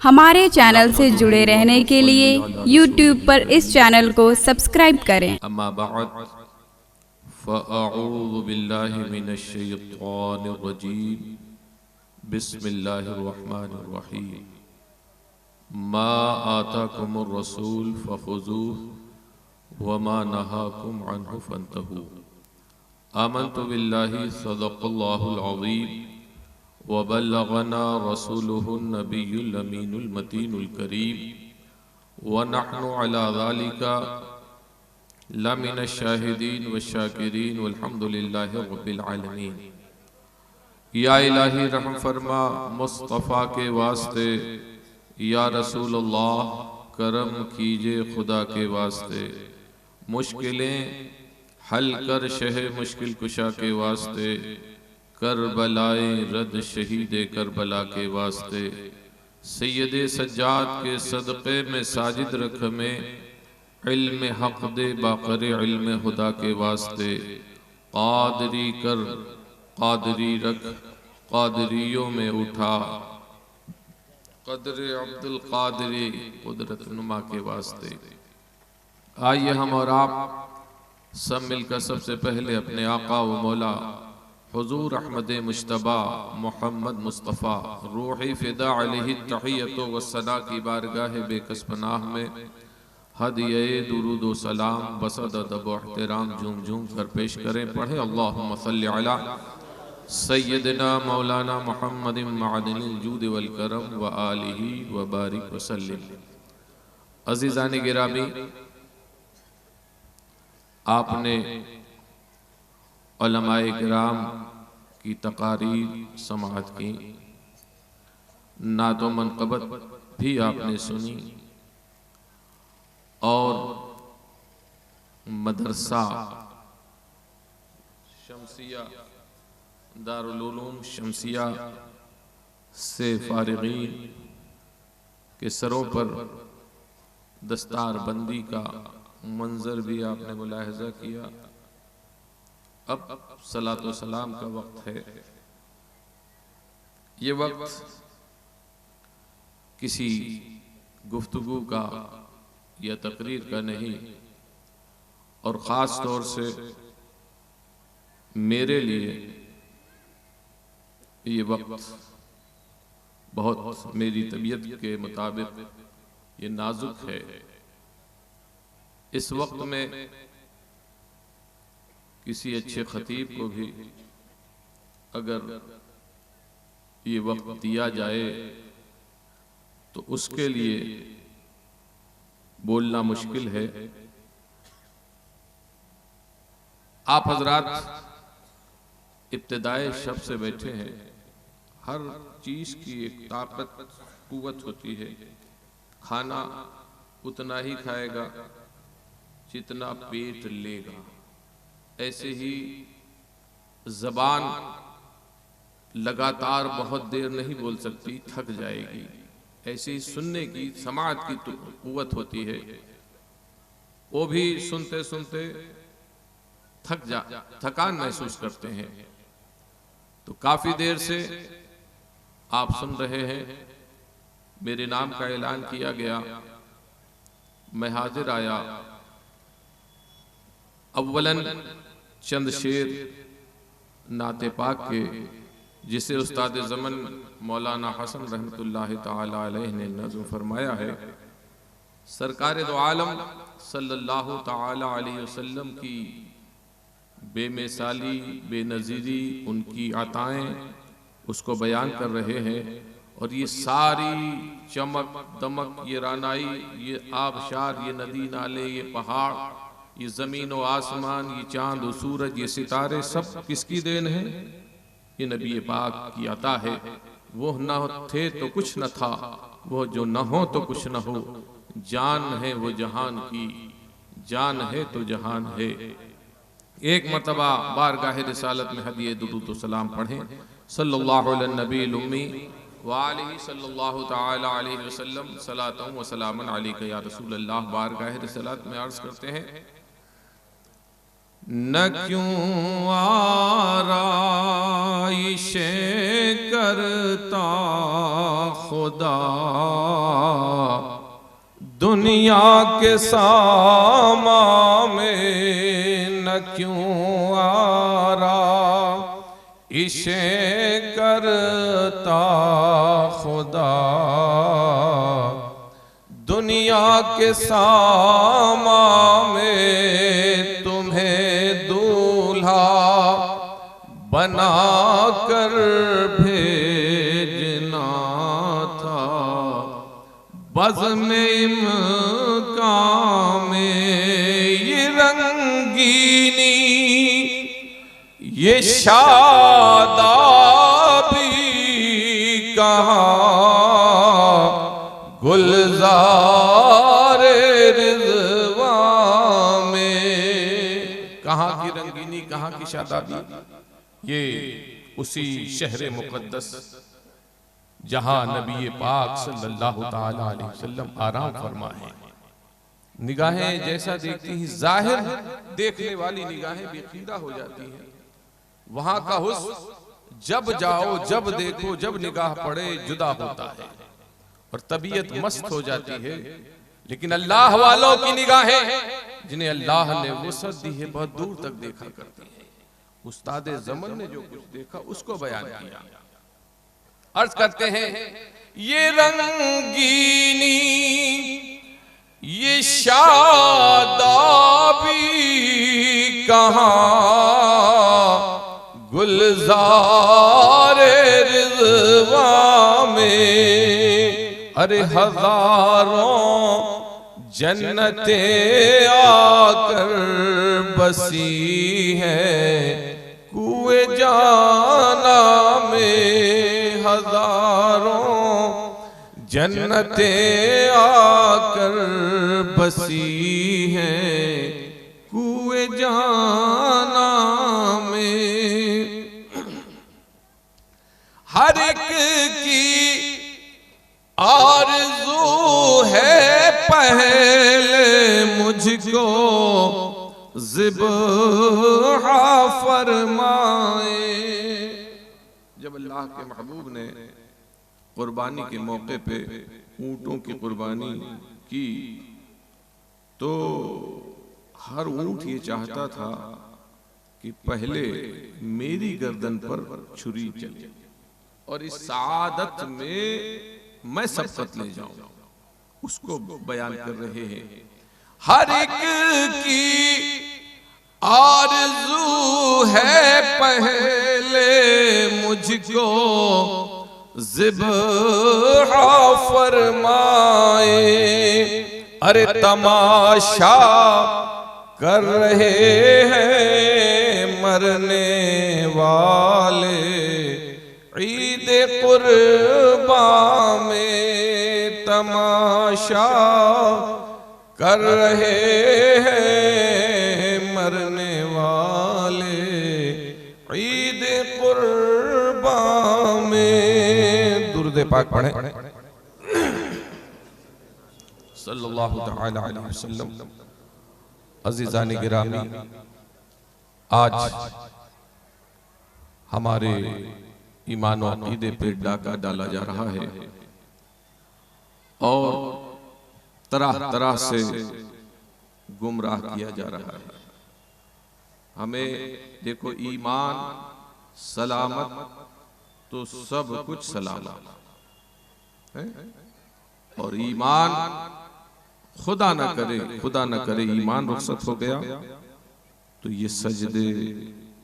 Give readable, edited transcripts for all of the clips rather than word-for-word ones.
हमारे चैनल से जुड़े रहने के लिए YouTube पर इस चैनल को सब्सक्राइब करें। अम्मा बअद फ़अऊज़ु बिल्लाहि मिनश शैतानिर रजीम बिस्मिल्लाहिर रहमानिर रहीम मा आताकुमुर रसूल फ़ख़ुज़ूहु वमा नहाकुम अन्हु फ़न्तहू आमन्तु बिल्लाहि सदक़ल्लाहुल अज़ीम व बल्लगना रसूलुहुन नबियुल अमीनुल मतीनुल करीम व नहनु अला ज़ालिका लमिन शाहिदीन व शाकिरीन वल्हम्दुलिल्लाहि रब्बिल आलमीन। या इलाही रहम फरमा मुस्तफ़ा के वास्ते, या रसूलुल्लाह करम कीजिए खुदा के वास्ते, मुश्किलें हल कर शहे मुश्किल कुशा के वास्ते, करबलाए रद शहीदे करबला के वास्ते, सैयदे सज्जाद के सदक़े में साजिद रख में इल्म हक़ दे बाक़रे इल्म खुदा के वास्ते, क़ादरी कर क़ादरी रख क़ादरियों में उठा, क़द्र अब्दुल क़ादरी कुदरत नुमा के वास्ते। आइए हम और आप सब मिलकर सबसे पहले अपने आका व मौला हुज़ूर अहमद मुज्तबा मोहम्मद मुस्तफ़ा रूही फ़िदा अलैहि तहियतो व सना की बारगाह बेकस पनाह में हदिये दुरूद व सलाम बसद अदब व एहतराम झूम झूम कर पेश करें। पढ़े अल्लाहुम्मा सल्लि अला सय्यदना मौलाना मुहम्मदिन मअदनिल जूद वल करम व आलिहि व बारिक वसल्लिम। अज़ीज़ान गिरामी, आपने उलमाए किराम की तकारीर समाअत की, नातो मनक़बत भी आपने सुनी और मदरसा शमसिया दारुल उलूम शमसिया से फारिगीन के सरों पर दस्तार बंदी का मंजर भी आपने मुलाहिज़ा किया। अब सलातो सलाम का वक्त है। ये वक्त किसी गुफ्तगू का या तकरीर का नहीं, और ख़ास तौर से मेरे लिए ये वक्त बहुत मेरी तबीयत के मुताबिक ये नाजुक है। इस वक्त में किसी अच्छे खतीब को भी अगर ये वक्त दिया जाए तो उसके लिए बोलना मुश्किल है। आप हजरात इब्तिदाए शब से बैठे हैं। हर चीज़ की एक ताकत कुव्वत होती है। खाना उतना ही खाएगा जितना पेट लेगा। ऐसे ही ज़बान लगातार बहुत देर नहीं बोल सकती, थक जाएगी। ऐसे ही सुनने की समाअत की तो कुव्वत होती है। वो भी सुनते सुनते थकान महसूस करते हैं। तो काफ़ी देर से आप सुन रहे हैं, मेरे नाम का ऐलान किया गया, मैं हाजिर आया। अव्वलन चंद शेर नाते पाक के, जिसे उस्ताद ज़मन मौलाना हसन रहमतुल्लाहि ताला अलैहि ने नज़्म फरमाया है। सरकार दो आलम सल्लल्लाहु ताला अलैहि वसल्लम की बेमिसाली बेनज़ीरी, उनकी अताएँ उसको बयान कर रहे हैं। और ये सारी चमक दमक, ये रानाई, ये आबशार, ये नदी नाले, ये पहाड़, ये ज़मीन व आसमान, ये चाँद व सूरज, ये सितारे, सब किसकी देन है? ये नबी पाक की अता है। वो न थे तो कुछ न था, वो जो न हो तो कुछ न हो। जान है वो जहान की, जान है तो जहान है। एक मरतबा बारगाह रिसालत में हदिये दुरूद व सलाम पढ़ें। सल्लल्लाहु अलैहि नबील उम्मी व आलिहि सल्लल्लाहु ताला अलैहि वसल्लम सलातन व सलामन अलैका या रसूल अल्लाह। बारगाह रिसालत में अर्ज़ करते हैं, न क्यों आराइशें करता खुदा दुनिया के सामा में, न क्यों आराइशें करता खुदा दुनिया के सामा में, तुम्हें दूल्हा बना कर भेजना था बज़्म इम्कान में। ये रंगीनी ये शादाबी कहाँ, गुलजार रिज़वान में। कहाँ की रंगीनी, कहाँ की शादाबी? ये उसी शहर मुक़द्दस जहां नबी पाक सल्लल्लाहु ताला अलैहि वसल्लम आराम फरमा है। निगाहें जैसा देखती हैं, जाहिर देखने वाली निगाहें बेखीदा हो जाती हैं। वहां का हुस्न जब जाओ, जब देखो, जब निगाह पड़े जुदा होता है और तबीयत मस्त हो जाती है। लेकिन अल्लाह वालों की निगाहें, जिन्हें अल्लाह ने वुसअत दी है, बहुत दूर तक देखा करती है। उस्ताद ज़मन ने जो कुछ देखा उसको बयान किया। अर्ज करते हैं, ये रंगीनी ये शादाबी कहाँ, गुलजार रिज़वान में। अरे हजारों जन्नतें आकर बसी है कुए जाना में। हजारों जन्नतें आकर बसी हैं कुए जाना में। हर एक की आरज़ू है पहले मुझको ज़िब्हा फरमाए। जब अल्लाह के महबूब ने कुर्बानी के मौके पे ऊँटों की कुर्बानी की तो हर ऊँट ये चाहता था कि पहले मेरी गर्दन पर छुरी चले और इस सादत में मैं सबकत ले जाऊं। उसको बयान कर रहे हैं। हर एक की आरज़ू है पहले मुझको ज़िब्हा फरमाए। अरे तमाशा कर रहे हैं मरने वाले ईद कुर्बान में। तमाशा कर रहे हैं मरने वाले ईद कुर्बान में। दुरूद पाक पढ़ें सल्लल्लाहु तआला अलैहि वसल्लम। अज़ीज़ान गिरामी, आज हमारे ईमान और अक़ीदे पे डाका डाला जा रहा है और तरह तरह से गुमराह किया जा रहा है। हमें देखो, ईमान सलामत तो सब कुछ सलामत है, और ईमान खुदा न करे ईमान रुखसत हो गया तो ये सजदे,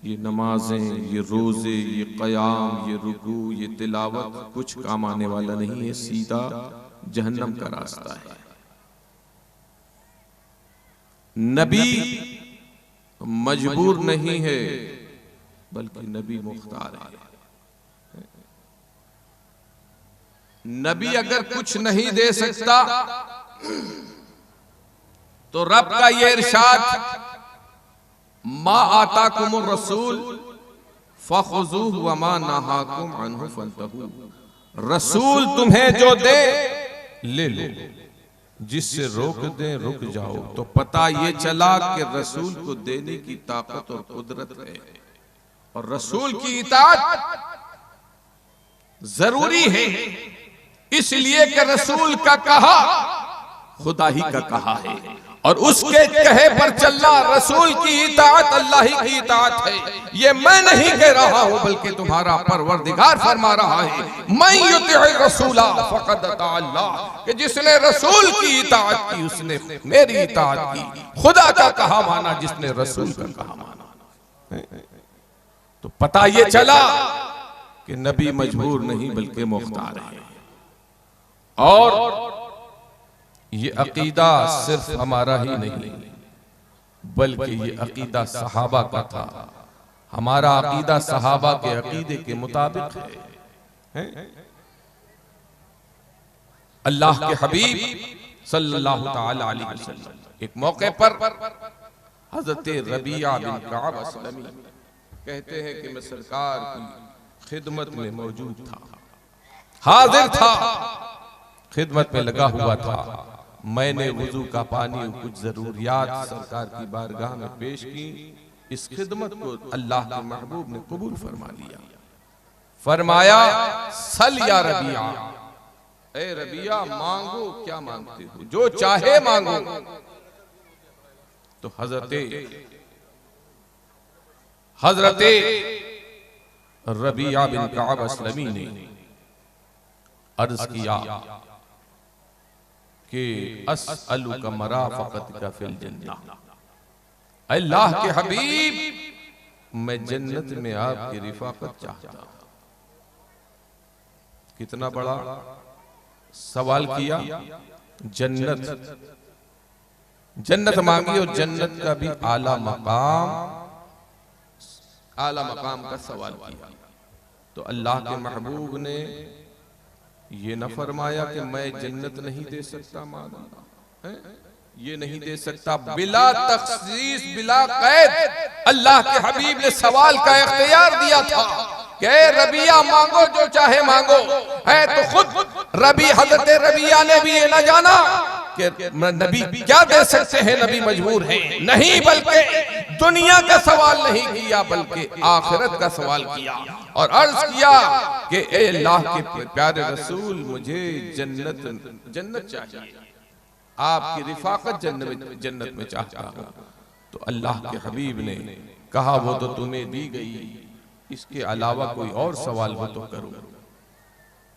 ये नमाजें, ये रोजे, ये क़याम, ये रुकू, ये तिलावत कुछ काम आने वाला नहीं है। सीधा जहन्नम का रास्ता है। नबी मजबूर नहीं है बल्कि नबी मुख्तार है। नबी अगर कुछ नहीं दे सकता तो रब का ये इरशाद, मा आताकुमुर रसूल फखुज़ूहु व मा नहाकुम अन्हु फंतहू। रसूल तुम्हें जो दे ले लो, जिससे रोक दें रुक जाओ। तो पता ये चला कि रसूल को देने की ताकत और कुदरत है, और रसूल की इताअत जरूरी है, इसलिए कि रसूल का कहा खुदा ही का कहा है, और उसके कहे पर चलना। रसूल की इताअत अल्लाह ही की इताअत है। ये मैं नहीं कह रहा हूं, बल्कि तुम्हारा परवरदिगार फरमा रहा है, मैं युतिअ रसूला फक़द अता अल्लाह, कि जिसने रसूल की इताअत की उसने मेरी इताअत की। खुदा का कहा माना, जिसने रसूल का कहा माना। तो पता ये चला कि नबी मजबूर नहीं बल्कि मुख्तार है। और ये अकीदा सिर्फ हमारा ही नहीं, बल्कि ये अकीदा सहाबा का था। हमारा अकीदा सहाबा के अकीदे के मुताबिक है। अल्लाह के हबीब सल्लल्लाहु तआला अलैहि वसल्लम एक मौके पर हजरत रबिया बिन कअब असलमी कहते हैं कि मैं सरकार की खिदमत में मौजूद था, हाजिर था, खिदमत में लगा हुआ था। मैंने वुजू का पानी और कुछ जरूरियात सरकार की बारगाह में पेश की। इस खिदमत को अल्लाह के महबूब ने कबूल फरमा लिया। फरमाया, सल या रबिया, ए रबिया मांगो, क्या मांगते हो, जो चाहे मांगो। तो हजरते रबिया बिन कअब असलमी ने अर्ज किया कि अस्अलुका मराफ़क़तका फिल जन्नह, अल्लाह के हबीब मैं जन्नत में आपकी रिफाकत चाहता हूं। कितना बड़ा सवाल किया। जन्नत मांगी, और जन्नत का भी आला मकाम का सवाल किया। तो अल्लाह के महबूब ने ये न फरमाया कि मैं जन्नत नहीं दे सकता, माना ये नहीं दे सकता, बिला तखसीस बिला कैद अल्लाह के हबीब ने सवाल का इख्तियार दिया था कि रबिया मांगो, जो चाहे मांगो। है तो खुद हजरत रबिया ने भी ये न जाना कि नबी क्या दे सकते हैं, नबी मजबूर हैं, नहीं, बल्कि दुनिया का सवाल नहीं किया, बल्कि आखिरत का सवाल किया। और अर्ज किया कि ए अल्लाह के प्यारे रसूल, मुझे जन्नत चाहिए, आपकी रिफाकत जन्नत में चाहता हूं। तो अल्लाह के हबीब ने कहा, वो तो तुम्हें दी गई, इसके अलावा कोई और सवाल हो तो करो।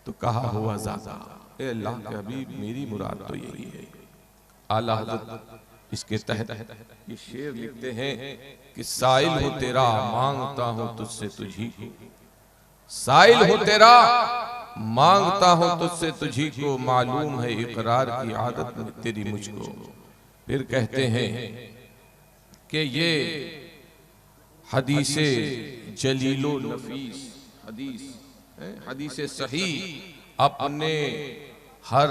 तो कहा, हुआ ज़ादा, ए अल्लाह के हबीब मेरी मुराद तो यही है। आला हज़रत इसके तहत ये शेर लिखते हैं कि साइल हो तेरा, मांगता हूं तुझसे तुझी को, साइल हो तेरा, मांगता हूं तुझसे तुझी को, मालूम है इकरार की आदत में तेरी मुझको। फिर कहते हैं कि ये हदीसे जलीलो नफीस हदीसे सही अपने हर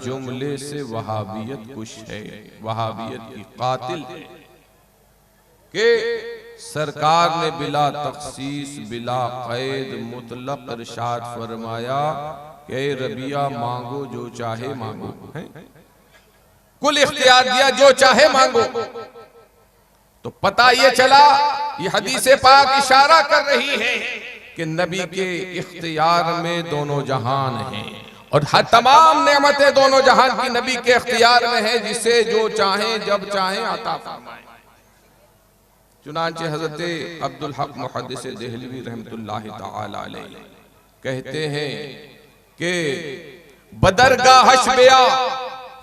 जुमले से वहाबियत कुछ है, वहाबियत की कातिल है, कि सरकार ने बिला तखसीस बिला कैद मुतलक इरशाद फरमाया कि रबिया मांगो, जो चाहे मांगो। कुल इख्तियार दिया, जो चाहे मांगो। तो पता ये चला, ये हदीस पाक इशारा कर रही है कि नबी के इख्तियार में दोनों जहान हैं, और हर तमाम नेमतें दोनों जहान की नबी के इख्तियार में है, जिसे जो चाहे जब चाहे अता फरमाए। चुनांचे हजरत अब्दुल हक मुहद्दिस देहलवी रहमतुल्लाहि तआला अलैहि कहते हैं कि बदरगाह बेया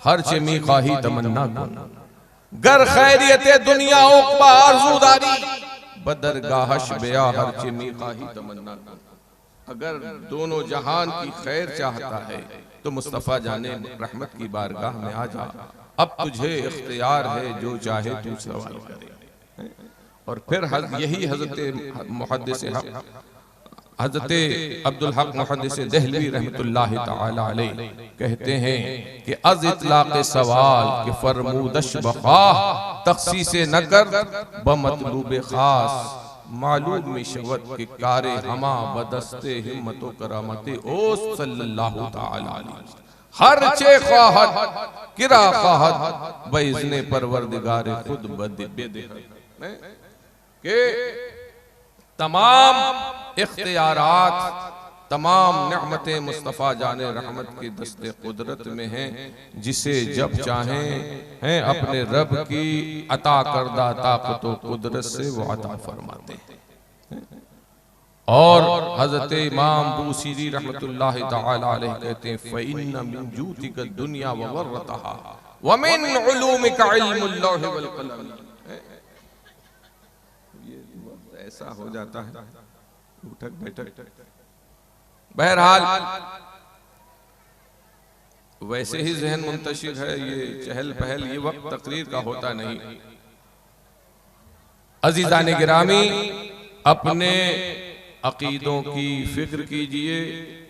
हर चमी खाही तमन्ना गर खैरियत दुनिया उक़बा आरज़ूदारी, बदरगाह बेया हर चमी खाही तमन्ना। अगर दोनों जहान की खैर चाहता है तो मुस्तफ़ा जाने रहमत की बारगाह में आ जा, अब तुझे इख्तियार है, जो चाहे तू सवाल करे। और फिर यही हजरत मुहद्दिस हजरत अब्दुल हक मुहद्दिस देहलवी रहमतुल्लाहि तआला अलैहि कहते हैं कि अज़ इतलाक़ सवाल के फरमूदश बख़ाह तख़सीस नकर बमतलूब खास, मालूम में शवत के कारे हमा बदस्ते हिम्मतो करामते ओ सल्लल्लाहु तआला अलैहि वसल्लम। हर चे ख्वाहत किरा ख्वाहत बेइज़्ने परवरदिगार खुद बेदहर के तमाम इख्तियारात, तमाम नेमतें मुस्तफ़ा जाने रहमत की दस्ते कुदरत में हैं, जिसे जब चाहें हैं अपने रब की अता करदा ताकत व कुदरत से वो अता फरमाते हैं। और हजरत इमाम बूसीरी रहमतुल्लाहि तआला अलैह कहते हैं फ़इन्न मिन जूतिका दुनिया व गर्रतहा व मिन उलूमिका इल्मुल लौह वल कलम। ये ऐसा हो जाता है उठक बैठक। बहरहाल वैसे ही जहन मुंतशिर है, ये चहल पहल ये वक्त तकरीर का होता नहीं। अजीजान गिरामी, अपने अकीदों की फिक्र कीजिए,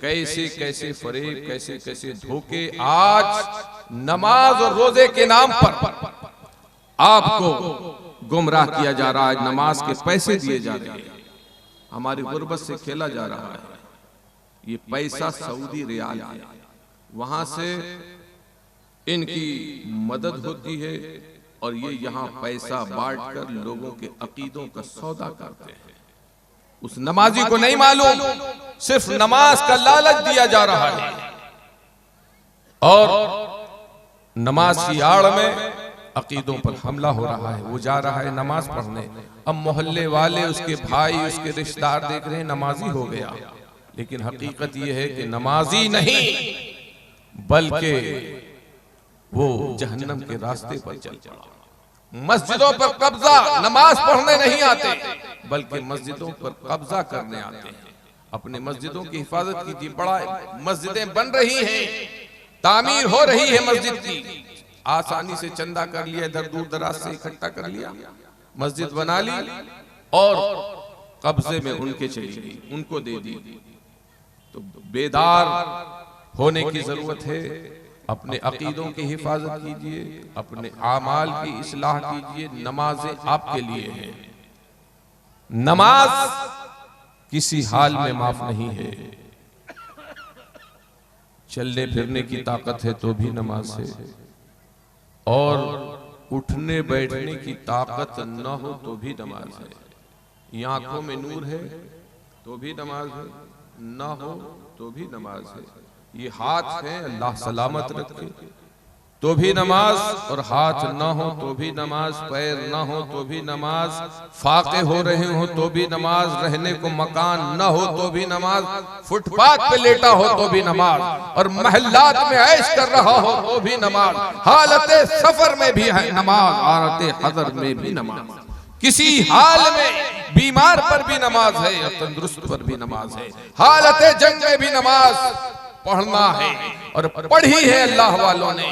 कैसे कैसे फरेब, कैसे कैसे धोखे आज नमाज और रोजे के नाम पर आपको गुमराह किया जा रहा है। नमाज के पैसे दिए जा रहे हैं, हमारी गुर्बत से खेला जा रहा है। ये पैसा सऊदी रियाल है, वहां से इनकी मदद होती है और ये यहाँ पैसा बांटकर लोगों के अकीदों का सौदा करते हैं। उस नमाजी को नहीं मालूम सिर्फ नमाज का लालच दिया जा रहा है और नमाज की आड़ में अकीदों पर हमला हो रहा है। वो जा रहा है नमाज पढ़ने, अब मोहल्ले वाले, उसके भाई, उसके रिश्तेदार देख रहे हैं नमाजी हो गया, लेकिन हकीकत यह है कि नमाजी नहीं बल्कि वो जहन्नम के रास्ते पर चल पड़ा। मस्जिदों पर कब्जा, नमाज पढ़ने नहीं आते बल्कि मस्जिदों पर कब्जा करने आते हैं। अपने मस्जिदों की हिफाजत कीजिए। बड़ा मस्जिदें बन रही हैं, तामीर हो रही है मस्जिद की, आसानी से चंदा कर लिया, इधर दूर दराज से इकट्ठा कर लिया, मस्जिद बना ली और कब्जे में उनके चली गई, उनको दे दी। तो बेदार होने की जरूरत है। अपने अकीदों की हिफाजत कीजिए, अपने आमाल की इस्लाह कीजिए। नमाजें आपके लिए है, नमाज किसी हाल में माफ नहीं है। चलने फिरने की ताकत है तो भी नमाज है, और उठने बैठने की ताकत न हो तो भी नमाज है। ये आंखों में नूर है तो भी नमाज है, न हो तो भी नमाज है। ये हाथ है, अल्लाह सलामत रखे तो भी नमाज, और हाथ न हो तो भी नमाज, पैर न हो तो भी नमाज, फाके हो रहे हो तो भी नमाज, रहने को मकान न हो तो भी नमाज, फुटपाथ पे लेटा हो तो भी नमाज, और महल्लात में ऐश कर रहा हो तो भी नमाज, हालते सफर में भी है नमाज, हालते हज़र में भी नमाज, किसी हाल में बीमार पर भी नमाज है और तंदुरुस्त पर भी नमाज है, हालते जंग में भी नमाज पढ़ना है और पढ़ी है अल्लाह वालों ने।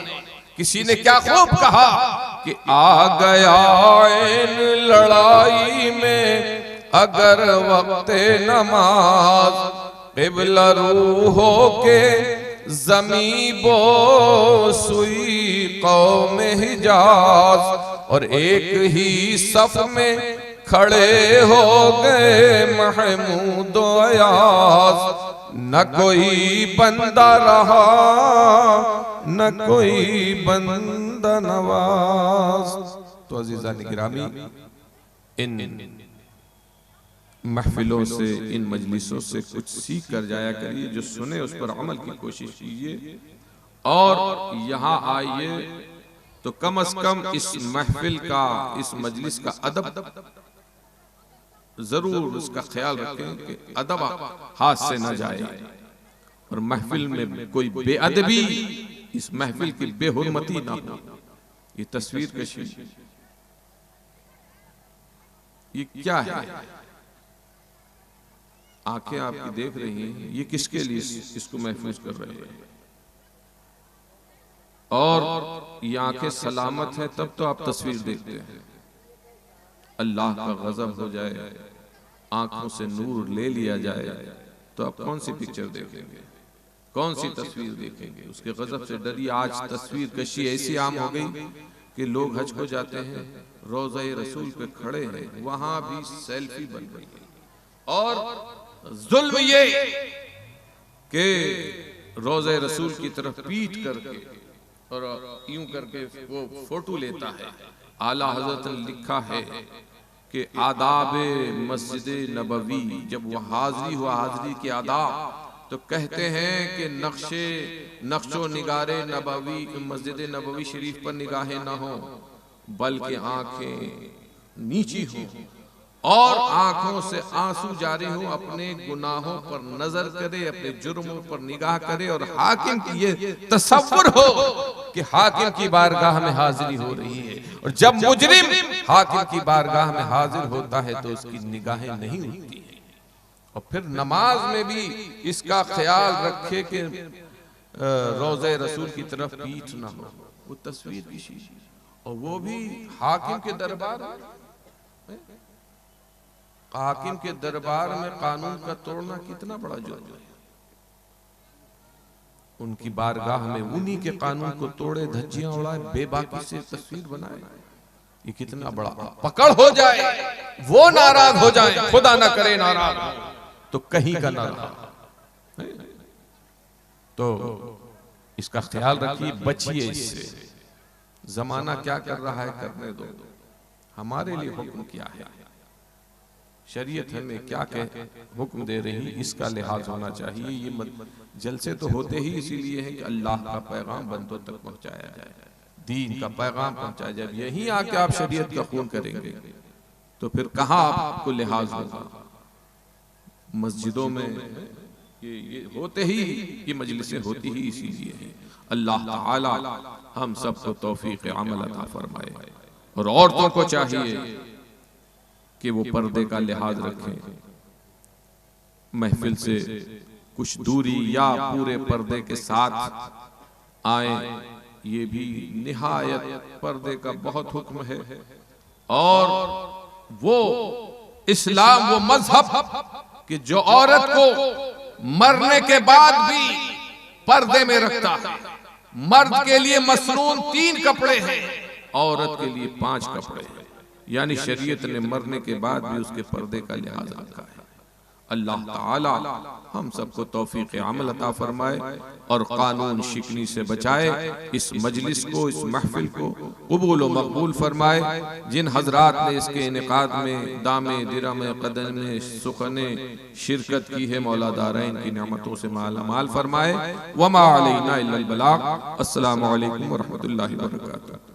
किसी ने क्या खूब कहा कि आ गया इन लड़ाई में अगर वक्ते नमाज, क़िबला रूहो के ज़मी बो सुई कौम हिजाज, और एक ही सफ में खड़े हो गए महमूद अयाज, न कोई बंदा रहा न कोई बंदा नवाज। तो अज़ीज़ान गिरामी, इन महफिलों से, इन मजलिसों से कुछ सीख कर जाया करिए, जो सुने उस पर अमल की कोशिश कीजिए, और यहाँ आइए तो कम से कम इस महफिल का, इस मजलिस का अदब जरूर उसका ख्याल रखें कि अदब हाथ से न जाए, और महफिल में कोई बेअदबी, इस महफिल की बेहुरमती ना हो। ये तस्वीर कशी, ये क्या है? आंखें आपकी देख रही हैं, ये किसके लिए इसको महफूज कर रहे हैं? और ये आंखें सलामत हैं तब तो आप तस्वीर देखते हैं। अल्लाह का गजब हो जाए, आंखों से नूर ले लिया जाए, तो आप कौन सी पिक्चर देखेंगे, कौन सी तस्वीर देखेंगे? उसके गजब से डरिए। आज तस्वीर कशी ऐसी आम हो गई कि लोग हज को जाते हैं, रोज़ा रसूल पे खड़े हैं, वहां भी सेल्फी बन गई। और जुल्म ये कि रोज़े रसूल की तरफ पीट करके और यूं करके वो फोटो लेता है। आला हजरत ने लिखा है कि आदाब मस्जिद नबवी, जब वह हाजिरी हुआ, हाजिरी के आदाब, तो कहते हैं कि नक्शो निगारे नबवी, मस्जिद नबवी शरीफ पर निगाहें ना हो बल्कि आंखें नीची हो और आंखों से आंसू जारी हो, अपने गुनाहों पर नजर करे, अपने जुर्मों पर निगाह करे और हाकिम की ये तसव्वुर हो कि हाकिम की बारगाह में हाजिरी हो रही है। और जब मुजरिम हाकिम की बारगाह में हाजिर होता है तो उसकी निगाहें नहीं होती हैं। और फिर नमाज में भी इसका ख्याल रखे कि रोज़े रसूल की तरफ पीठ ना हो। वो तस्वीर किसी, और वो भी हाकिम के दरबार में। हाकिम के दरबार में कानून का तोड़ना कितना बड़ा जुर्म है। उनकी बारगाह में उन्हीं के कानून को तोड़े, धज्जियां उड़ाए, बेबाकी से तस्वीर बनाए, ये कितना बड़ा पकड़ हो जाए, वो नाराज हो जाए, खुदा ना करे नाराज हो तो कहीं का ना रहा। तो इसका ख्याल रखिए, बचिए इससे। जमाना क्या कर रहा है करने दो, हमारे लिए हुक्म क्या है, शरीयत हमें क्या कह हुक्म दे रही, इसका लिहाज होना चाहिए। ये जलसे तो होते ही इसीलिए है कि अल्लाह का पैगाम बंदों तक पहुंचाया जाए, दीन का पैगाम पहुंचाया जाए। यहीं आके आप शरीयत का खून करेंगे तो फिर कहाँ आपको लिहाज होगा। मस्जिदों में ये होते ही, ये मजलिसें होती ही इसीलिए है। अल्लाह ताला हम सबको तौफीक अमल अता फरमाए। और औरतों को चाहिए कि वो पर्दे का लिहाज रखें, महफिल से कुछ दूरी या पूरे पर्दे के साथ आए, ये भी निहायत पर्दे का बहुत हुक्म है। और वो इस्लाम, वो मजहब कि जो औरत को मरने के बाद भी पर्दे में रखता है। मर्द के लिए मसनून 3 कपड़े हैं, औरत के लिए 5 कपड़े हैं। यानी शरीयत ने मरने के बाद भी उसके पर्दे का लिहाज रखा है। अल्लाह ताला हम सबको तौफीक अमल अता फरमाए और कानून शिकनी से बचाए। इस मजलिस को, इस महफिल को कबूल व मकबूल फरमाए। जिन हजरात ने इसके इनेकाद में दामे दिरम कदम में सुखने शिरकत की है, मौला दारैन की नेमतों से माला माल फरमाए। वमा अलैना इल्लल बलाग। अस्सलामु अलैकुम व रहमतुल्लाहि व बरकातुहू।